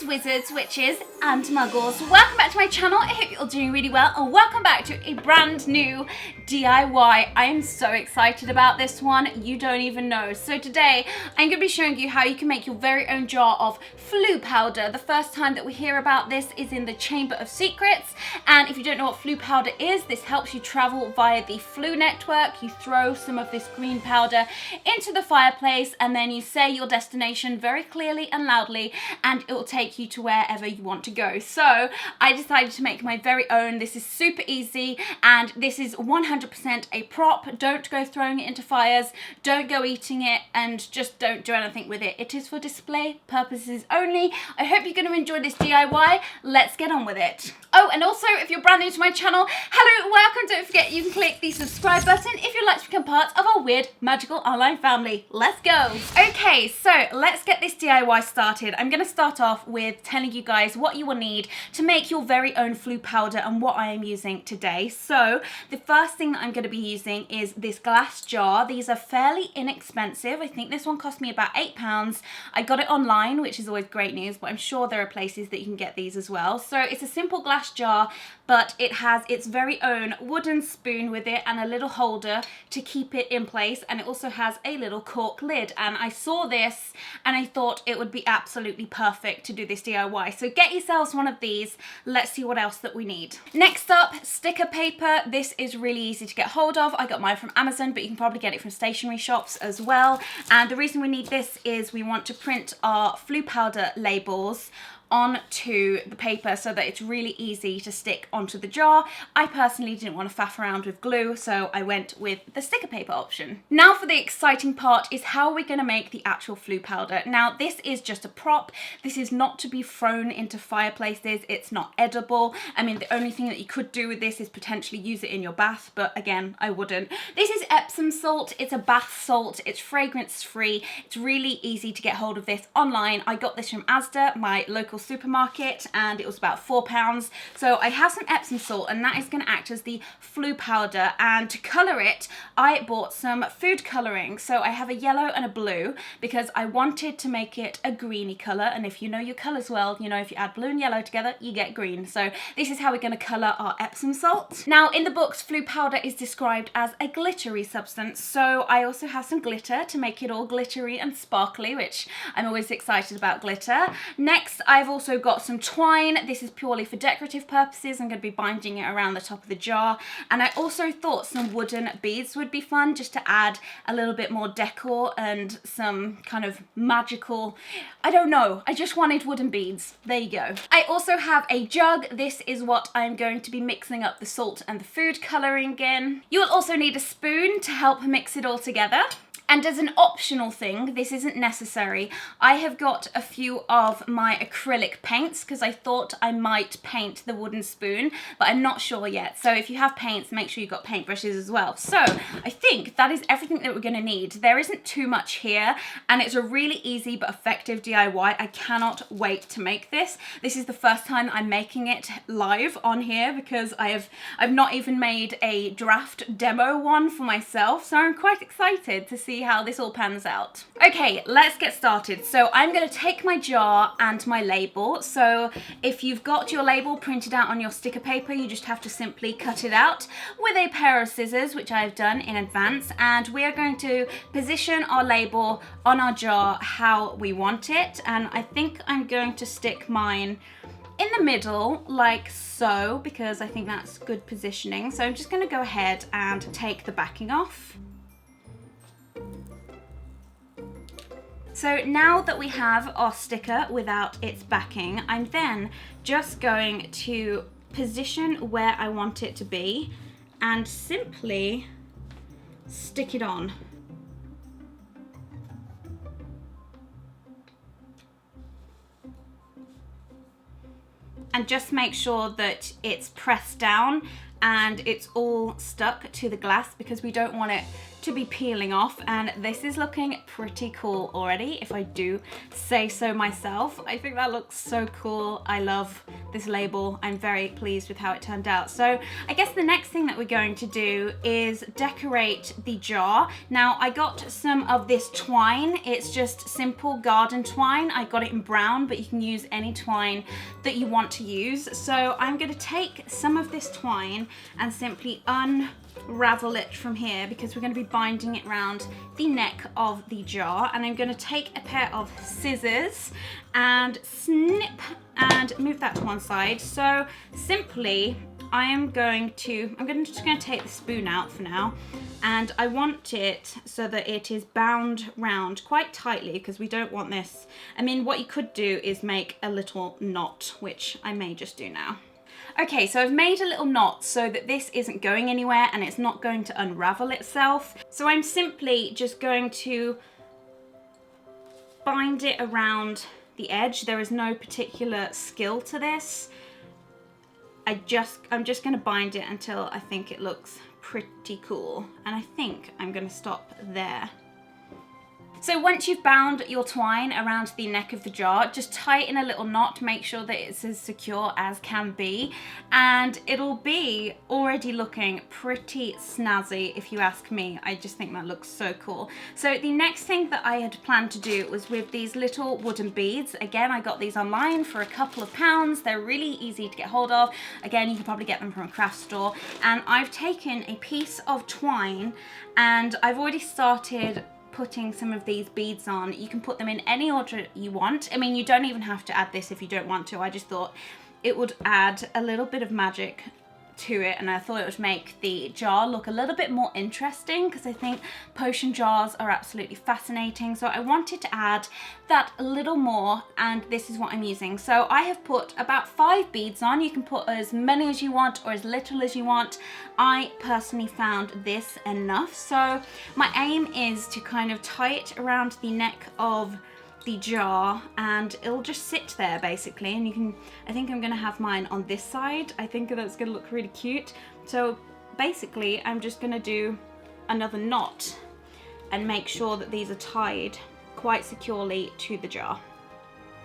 wizards, witches and muggles. Welcome back to my channel. I hope you're all doing really well and welcome back to a brand new DIY. I am so excited about this one, you don't even know. So today I'm going to be showing you how you can make your very own jar of FLOO powder. The first time that we hear about this is in the Chamber of Secrets, and if you don't know what FLOO powder is, this helps you travel via the FLOO network. You throw some of this green powder into the fireplace and then you say your destination very clearly and loudly and it will take you to wherever you want to go. So I decided to make my very own. This is super easy and this is 100% a prop. Don't go throwing it into fires, don't go eating it, and just don't do anything with it. It is for display purposes only. I hope you're going to enjoy this DIY. Let's get on with it. Oh, and also if you're brand new to my channel, hello, welcome. Don't forget you can click the subscribe button if you'd like to become part of our weird magical online family. Let's go. Okay, so let's get this DIY started. I'm going to start off with telling you guys what you will need to make your very own FLOO powder and what I am using today. So the first thing that I'm going to be using is this glass jar. These are fairly inexpensive. I think this one cost me about £8. I got it online, which is always great news, but I'm sure there are places that you can get these as well. So it's a simple glass jar, but it has its very own wooden spoon with it and a little holder to keep it in place, and it also has a little cork lid. And I saw this and I thought it would be absolutely perfect to do this DIY. So get yourselves one of these. Let's see what else that we need. Next up, sticker paper. This is really easy to get hold of. I got mine from Amazon, but you can probably get it from stationery shops as well. And the reason we need this is we want to print our FLOO powder labels onto the paper so that it's really easy to stick onto the jar. I personally didn't want to faff around with glue, so I went with the sticker paper option. Now for the exciting part is how we're going to make the actual FLOO powder. Now this is just a prop. This is not to be thrown into fireplaces. It's not edible. I mean, the only thing that you could do with this is potentially use it in your bath, but again, I wouldn't. This is Epsom salt. It's a bath salt. It's fragrance free. It's really easy to get hold of this online. I got this from Asda, my local supermarket, and it was about £4. So I have some Epsom salt and that is going to act as the FLOO powder, and to colour it I bought some food colouring. So I have a yellow and a blue because I wanted to make it a greeny colour, and if you know your colours well, you know if you add blue and yellow together you get green. So this is how we're going to colour our Epsom salt. Now in the books FLOO powder is described as a glittery substance, so I also have some glitter to make it all glittery and sparkly, which I'm always excited about glitter. Next I've also got some twine. This is purely for decorative purposes. I'm going to be binding it around the top of the jar, and I also thought some wooden beads would be fun just to add a little bit more decor and some kind of magical, I don't know, I just wanted wooden beads. There you go. I also have a jug. This is what I'm going to be mixing up the salt and the food colouring in. You will also need a spoon to help mix it all together. And as an optional thing, this isn't necessary, I have got a few of my acrylic paints because I thought I might paint the wooden spoon, but I'm not sure yet. So if you have paints, make sure you've got paintbrushes as well. So I think that is everything that we're going to need. There isn't too much here, and it's a really easy but effective DIY. I cannot wait to make this. This is the first time I'm making it live on here because I've not even made a draft demo one for myself. So I'm quite excited to see how this all pans out. Okay, let's get started. So I'm going to take my jar and my label. So if you've got your label printed out on your sticker paper, you just have to simply cut it out with a pair of scissors, which I've done in advance, and we are going to position our label on our jar how we want it. And I think I'm going to stick mine in the middle like so because I think that's good positioning. So I'm just going to go ahead and take the backing off. So now that we have our sticker without its backing, I'm then just going to position where I want it to be and simply stick it on. And just make sure that it's pressed down and it's all stuck to the glass because we don't want it to be peeling off. And this is looking pretty cool already, if I do say so myself. I think that looks so cool. I love this label. I'm very pleased with how it turned out. So I guess the next thing that we're going to do is decorate the jar. Now I got some of this twine. It's just simple garden twine. I got it in brown, but you can use any twine that you want to use. So I'm going to take some of this twine and simply unravel it from here, because we're going to be binding it around the neck of the jar. And I'm going to take a pair of scissors and snip and move that to one side. So simply I'm just going to take the spoon out for now, and I want it so that it is bound round quite tightly, because we don't want this. I mean, what you could do is make a little knot, which I may just do now. Okay, so I've made a little knot so that this isn't going anywhere and it's not going to unravel itself. So I'm simply just going to bind it around the edge. There is no particular skill to this. I'm just going to bind it until I think it looks pretty cool. And I think I'm going to stop there. So once you've bound your twine around the neck of the jar, just tighten a little knot, make sure that it's as secure as can be, and it'll be already looking pretty snazzy if you ask me. I just think that looks so cool. So the next thing that I had planned to do was with these little wooden beads. Again, I got these online for a couple of pounds. They're really easy to get hold of. Again, you can probably get them from a craft store. And I've taken a piece of twine and I've already started putting some of these beads on. You can put them in any order you want. I mean, you don't even have to add this if you don't want to. I just thought it would add a little bit of magic to it, and I thought it would make the jar look a little bit more interesting, because I think potion jars are absolutely fascinating. So I wanted to add that a little more, and this is what I'm using. So I have put about 5 beads on. You can put as many as you want or as little as you want. I personally found this enough. So my aim is to kind of tie it around the neck of the jar, and it'll just sit there basically. And you can, I think I'm gonna have mine on this side. I think that's gonna look really cute. So basically I'm just gonna do another knot and make sure that these are tied quite securely to the jar.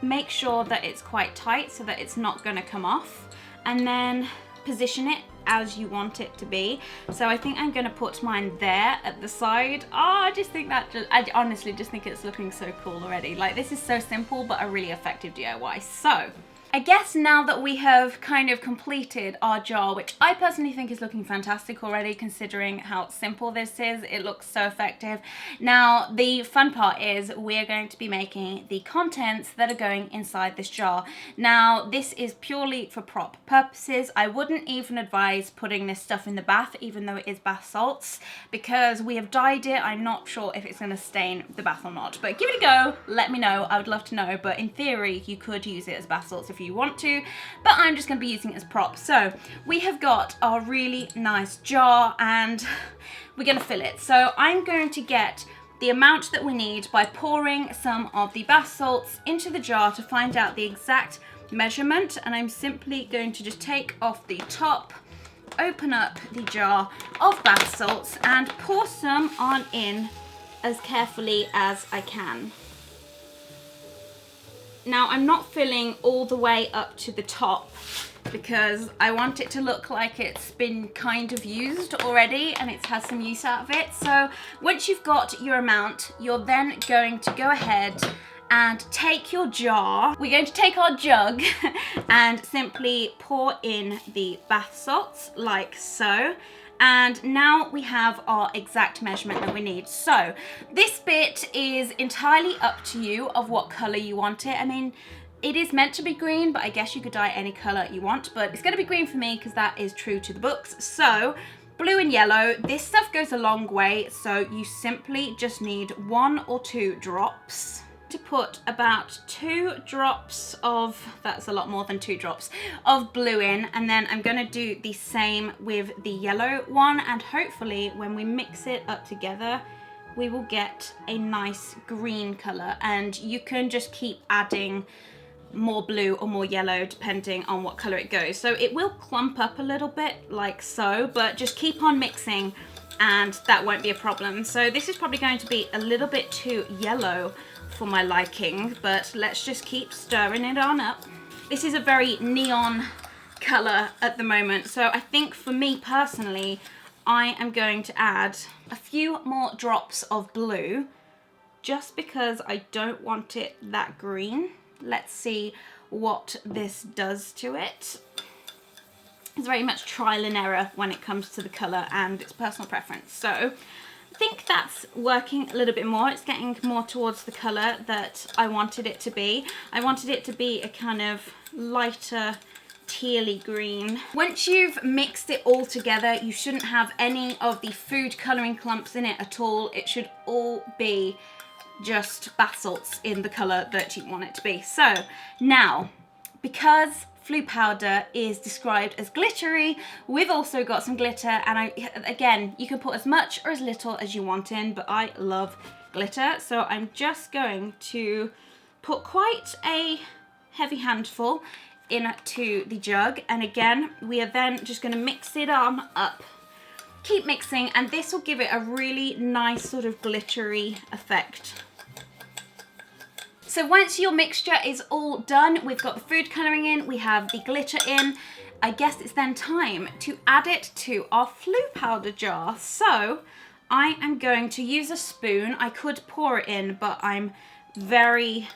Make sure that it's quite tight so that it's not gonna come off, and then position it as you want it to be. So I think I'm going to put mine there at the side. Oh, I just think that I honestly just think it's looking so cool already. Like, this is so simple but a really effective DIY. So I guess now that we have kind of completed our jar, which I personally think is looking fantastic already, considering how simple this is, it looks so effective. Now, the fun part is we're going to be making the contents that are going inside this jar. Now, this is purely for prop purposes. I wouldn't even advise putting this stuff in the bath, even though it is bath salts, because we have dyed it. I'm not sure if it's going to stain the bath or not, but give it a go. Let me know. I would love to know, but in theory, you could use it as bath salts if you want to, but I'm just going to be using it as props. So we have got our really nice jar and we're going to fill it. So I'm going to get the amount that we need by pouring some of the bath salts into the jar to find out the exact measurement, and I'm simply going to just take off the top, open up the jar of bath salts and pour some on in as carefully as I can. Now, I'm not filling all the way up to the top because I want it to look like it's been kind of used already and it's had some use out of it. So once you've got your amount, you're then going to go ahead and take your jar. We're going to take our jug and simply pour in the bath salts like so. And now we have our exact measurement that we need. So this bit is entirely up to you of what color you want it. I mean, it is meant to be green, but I guess you could dye any color you want, but it's gonna be green for me because that is true to the books. So blue and yellow, this stuff goes a long way. So you simply just need 1 or 2 drops. To put about 2 drops of, that's a lot more than 2 drops, of blue in, and then I'm going to do the same with the yellow one, and hopefully when we mix it up together we will get a nice green colour. And you can just keep adding more blue or more yellow depending on what color it goes. So it will clump up a little bit like so, but just keep on mixing and that won't be a problem. So this is probably going to be a little bit too yellow for my liking, but let's just keep stirring it on up. This is a very neon color at the moment, so I think for me personally, I am going to add a few more drops of blue just because I don't want it that green. Let's see what this does to it. It's very much trial and error when it comes to the color and it's personal preference. So I think that's working a little bit more. It's getting more towards the color that I wanted it to be. I wanted it to be a kind of lighter tealy green. Once you've mixed it all together, you shouldn't have any of the food coloring clumps in it at all. It should all be just basalts in the color that you want it to be. So now, because FLOO powder is described as glittery, we've also got some glitter, and again, you can put as much or as little as you want in, but I love glitter, so I'm just going to put quite a heavy handful into the jug, and again, we are then just going to mix it on up. Keep mixing, and this will give it a really nice sort of glittery effect. So once your mixture is all done, we've got the food colouring in, we have the glitter in, I guess it's then time to add it to our FLOO powder jar. So I am going to use a spoon. I could pour it in, but I'm very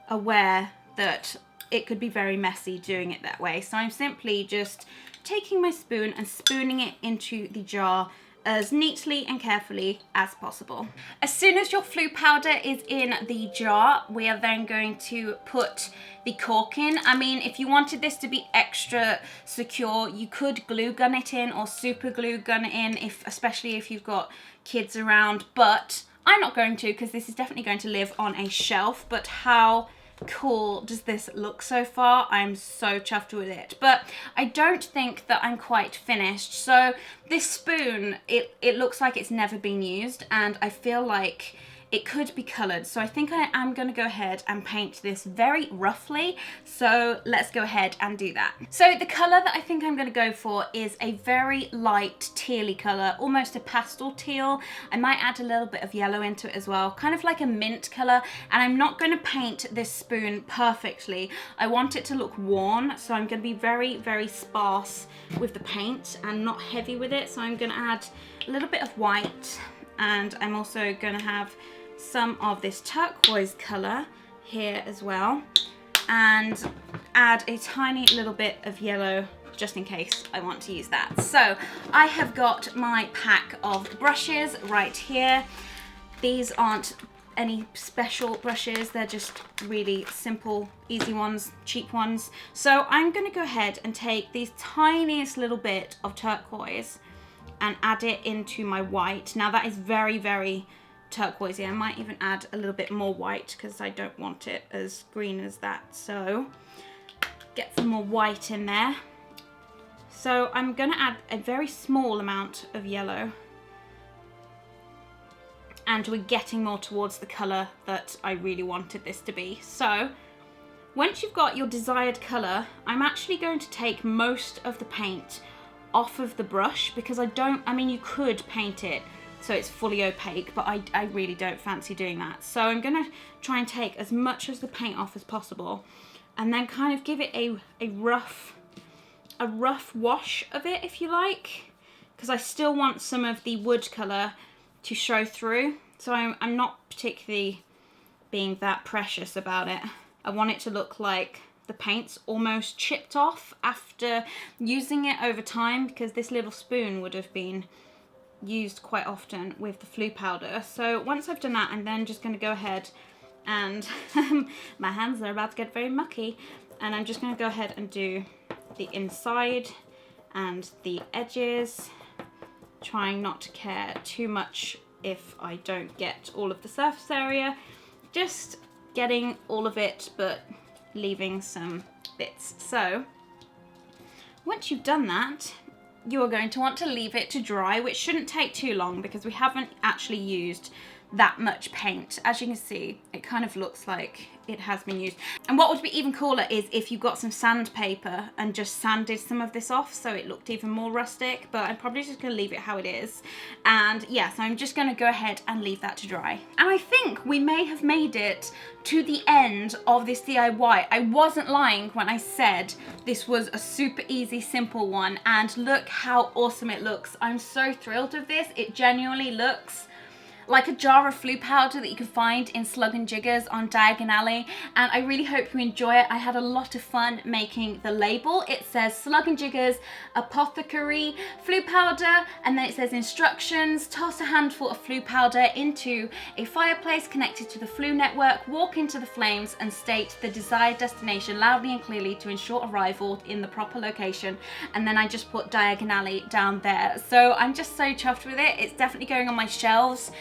aware that it could be very messy doing it that way. So I'm simply just taking my spoon and spooning it into the jar as neatly and carefully as possible. As soon as your FLOO powder is in the jar, we are then going to put the cork in. I mean, if you wanted this to be extra secure, you could glue gun it in or super glue gun it in, especially if you've got kids around, but I'm not going to because this is definitely going to live on a shelf. But how cool does this look so far? I'm so chuffed with it, but I don't think that I'm quite finished. So this spoon, it looks like it's never been used, and I feel like it could be coloured. So I think I am going to go ahead and paint this very roughly. So let's go ahead and do that. So the colour that I think I'm going to go for is a very light tealy colour, almost a pastel teal. I might add a little bit of yellow into it as well, kind of like a mint colour. And I'm not going to paint this spoon perfectly. I want it to look worn, so I'm going to be very, very sparse with the paint and not heavy with it. So I'm going to add a little bit of white, and I'm also going to have some of this turquoise colour here as well, and add a tiny little bit of yellow just in case I want to use that. So I have got my pack of brushes right here. These aren't any special brushes, they're just really simple, easy ones, cheap ones. So I'm going to go ahead and take these tiniest little bit of turquoise and add it into my white. Now that is very, very turquoisey. I might even add a little bit more white because I don't want it as green as that. So get some more white in there. So I'm going to add a very small amount of yellow, and we're getting more towards the colour that I really wanted this to be. So once you've got your desired colour, I'm actually going to take most of the paint off of the brush because I mean, you could paint it so it's fully opaque, but I really don't fancy doing that. So I'm going to try and take as much of the paint off as possible, and then kind of give it a rough wash of it, if you like, because I still want some of the wood colour to show through. So I'm not particularly being that precious about it. I want it to look like the paint's almost chipped off after using it over time, because this little spoon would have been used quite often with the FLOO powder. So once I've done that, I'm then just going to go ahead and my hands are about to get very mucky, and I'm just going to go ahead and do the inside and the edges, trying not to care too much if I don't get all of the surface area, just getting all of it but leaving some bits. So once you've done that, you are going to want to leave it to dry, which shouldn't take too long because we haven't actually used that much paint. As you can see, it kind of looks like it has been used. And what would be even cooler is if you got some sandpaper and just sanded some of this off so it looked even more rustic, but I'm probably just gonna leave it how it is. And yeah, so I'm just gonna go ahead and leave that to dry. And I think we may have made it to the end of this DIY. I wasn't lying when I said this was a super easy, simple one, and look how awesome it looks. I'm so thrilled with this. It genuinely looks like a jar of FLOO powder that you can find in Slug and Jiggers on Diagon Alley, and I really hope you enjoy it. I had a lot of fun making the label. It says Slug and Jiggers Apothecary FLOO powder, and then it says instructions: toss a handful of FLOO powder into a fireplace connected to the FLOO network, walk into the flames and state the desired destination loudly and clearly to ensure arrival in the proper location. And then I just put Diagon Alley down there. So I'm just so chuffed with it. It's definitely going on my shelves.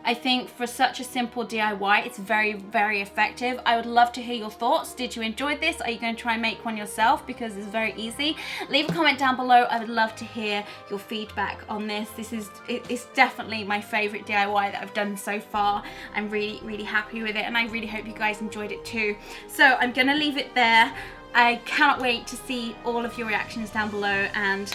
I think for such a simple DIY, it's very, very effective. I would love to hear your thoughts. Did you enjoy this? Are you going to try and make one yourself? Because it's very easy. Leave a comment down below. I would love to hear your feedback on this. It's definitely my favorite DIY that I've done so far. I'm really, really happy with it, and I really hope you guys enjoyed it too. So I'm gonna leave it there. I cannot wait to see all of your reactions down below, and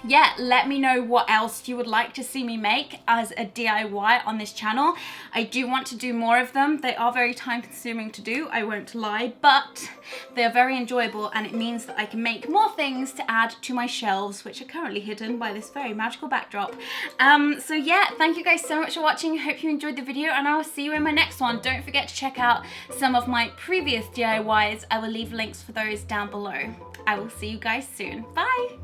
yeah, let me know what else you would like to see me make as a DIY on this channel. I do want to do more of them. They are very time consuming to do, I won't lie, but they're very enjoyable, and it means that I can make more things to add to my shelves, which are currently hidden by this very magical backdrop. So yeah, thank you guys so much for watching. I hope you enjoyed the video, and I will see you in my next one. Don't forget to check out some of my previous DIYs. I will leave links for those down below. I will see you guys soon. Bye!